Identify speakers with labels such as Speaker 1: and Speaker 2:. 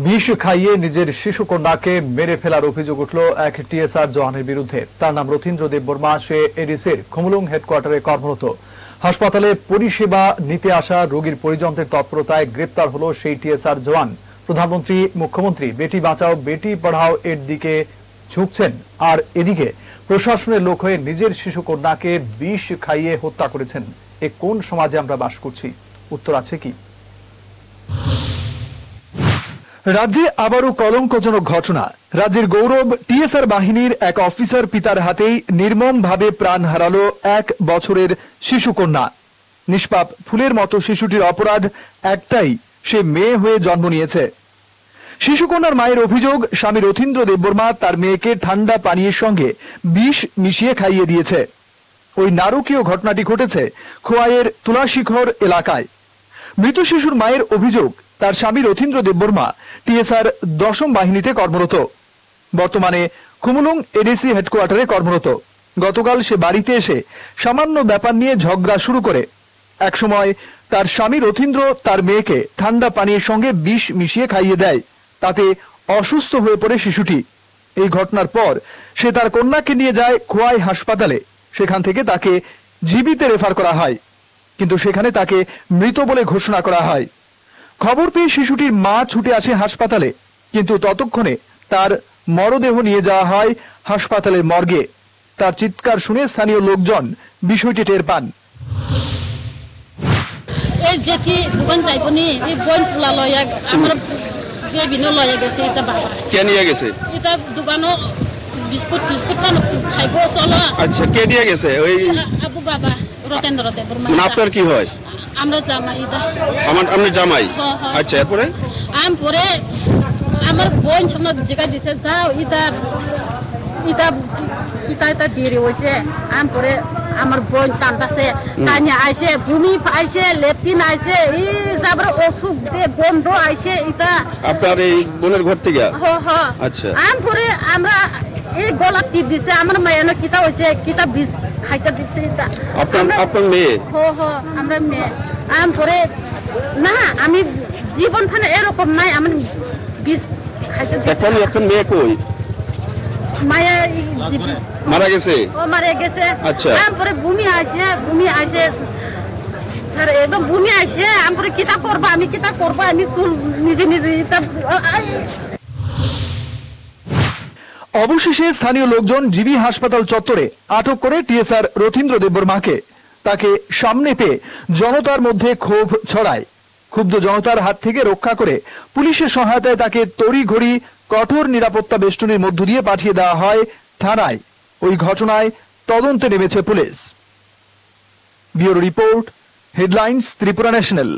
Speaker 1: বিষ খাইয়ে নিজের শিশু কন্যাকে মেরে ফেলার অভিযোগ উঠল এক টিএসআর জওয়ানের বিরুদ্ধে। তার নাম রথীন্দ্র দেববর্মা। সে এডিসির খুমুলুং হেডকোয়ার্টারে কর্মরত। হাসপাতালে পরিষেবা নিতে আসা রোগীর পরিজনদের তৎপরতায় গ্রেপ্তার হল সেই টিএসআর জওয়ান। প্রধানমন্ত্রী, মুখ্যমন্ত্রী বেটি বাঁচাও বেটি পড়াও এর দিকে ঝুঁকছেন, আর এদিকে প্রশাসনের লোক হয়ে নিজের শিশু কন্যাকে বিষ খাইয়ে হত্যা করেছেন। এ কোন সমাজে আমরা বাস করছি? উত্তর আছে কি?
Speaker 2: রাজ্যে আবারও কলঙ্কজনক ঘটনা। রাজ্যের গৌরব টিএসআর বাহিনীর এক অফিসার পিতার হাতেই নির্মমভাবে প্রাণ হারালো 1 বছরের শিশুকন্যা। নিষ্পাপ ফুলের মতো শিশুটির অপরাধ একটাই, সে মেয়ে হয়ে জন্ম নিয়েছে। শিশুকন্যার মায়ের অভিযোগ, স্বামী রথীন্দ্র দেববর্মা তার মেয়েকে ঠান্ডা পানীয়ের সঙ্গে বিষ মিশিয়ে খাইয়ে দিয়েছে। ওই নারকীয় ঘটনাটি ঘটেছে খোয়াইয়ের তুলাশিখর এলাকায়। মৃত শিশুর মায়ের অভিযোগ, তার স্বামী রথীন্দ্র দেববর্মা টিএসআর 10ম বাহিনীতে কর্মরত। বর্তমানে খুমুলুং এডিসি হেডকোয়ার্টারে কর্মরত। গতকাল সে বাড়িতে এসে সামান্য ব্যাপার নিয়ে ঝগড়া শুরু করে। একসময় তার স্বামী রথীন্দ্র তার মেয়েকে ঠান্ডা পানীয়ের সঙ্গে বিষ মিশিয়ে খাইয়ে দেয়। তাতে অসুস্থ হয়ে পড়ে শিশুটি। এই ঘটনার পর সে তার কন্যাকে নিয়ে যায় খোয়াই হাসপাতালে। সেখান থেকে তাকে জীবিত রেফার করা হয়, কিন্তু সেখানে তাকে মৃত বলে ঘোষণা করা হয়। খবর পেয়ে শিশুটির মা ছুটে আসে হাসপাতালে, কিন্তু ততক্ষণে তার মরদেহ নিয়ে যাওয়া হয় হাসপাতালের মর্গে। তার চিৎকার শুনে স্থানীয় লোকজন বিষয়টি টের পান।
Speaker 3: এই যেটি দোকান যাইবনি এই বন ফুলা লয়া আমার বেবিনো লয়া গেছে। এটা বাবা
Speaker 4: কে নিয়ে গেছে?
Speaker 3: এটা দোকানো বিস্কুট পান খাইবো চলো।
Speaker 4: আচ্ছা, কে নিয়ে গেছে? ওই
Speaker 3: আবু বাবা রতেন্দ্র দেববর্মা।
Speaker 4: মানে আপনার কি হয়?
Speaker 3: আমরা জামাই। এটা
Speaker 4: আপনি জামাই? আচ্ছা, এরপরে
Speaker 3: পরে আমার বোন সামনে জায়গা দিছে, যাও এটা কিতা দেরি হয়েছে। পরে আমার বোন টানতাছে, টানি আইসে, ভূমি আইসে, লেট্রিন আইসে, এই যাবার অসুখ দিয়ে বন্ধ আইসে। এটা
Speaker 4: আপনার এই বোনের ঘর থেকে?
Speaker 3: আচ্ছা। পরে আমরা এই গলা টিপ দিছে, আমার মায়ের কিতা হয়েছে, কিতা বিষ খাইতে দিচ্ছে। এটা
Speaker 4: আপনার মেয়ে?
Speaker 3: আমরা মেয়ে। পরে না, আমি জীবন ফানে এরকম নাই, আমার বিষ খাইতে দিচ্ছে।
Speaker 4: আপনার মেয়ে কই?
Speaker 3: মায়া
Speaker 4: মারা গেছে?
Speaker 3: মারা গেছে।
Speaker 4: আচ্ছা।
Speaker 3: পরে ভূমি আইসে স্যার, একদম ভূমি আইসে। পরে কিতা করবো, আমি চুল নিজে
Speaker 2: অবশেষে স্থানীয় লোকজন জিবি হাসপাতাল চত্বরে আটক করে টিএসআর রথীন্দ্র দেববর্মাকে। তাকে সামনে পেয়ে জনতার মধ্যে ক্ষোভ ছড়ায়। ক্ষুব্ধ জনতার হাত থেকে রক্ষা করে পুলিশের সহায়তায় তাকে তড়িঘড়ি কঠোর নিরাপত্তা বেষ্টনীর মধ্য দিয়ে পাঠিয়ে দেওয়া হয় থানায়। ওই ঘটনায় তদন্তে নেমেছে police. Bureau report, headlines, Tripura national.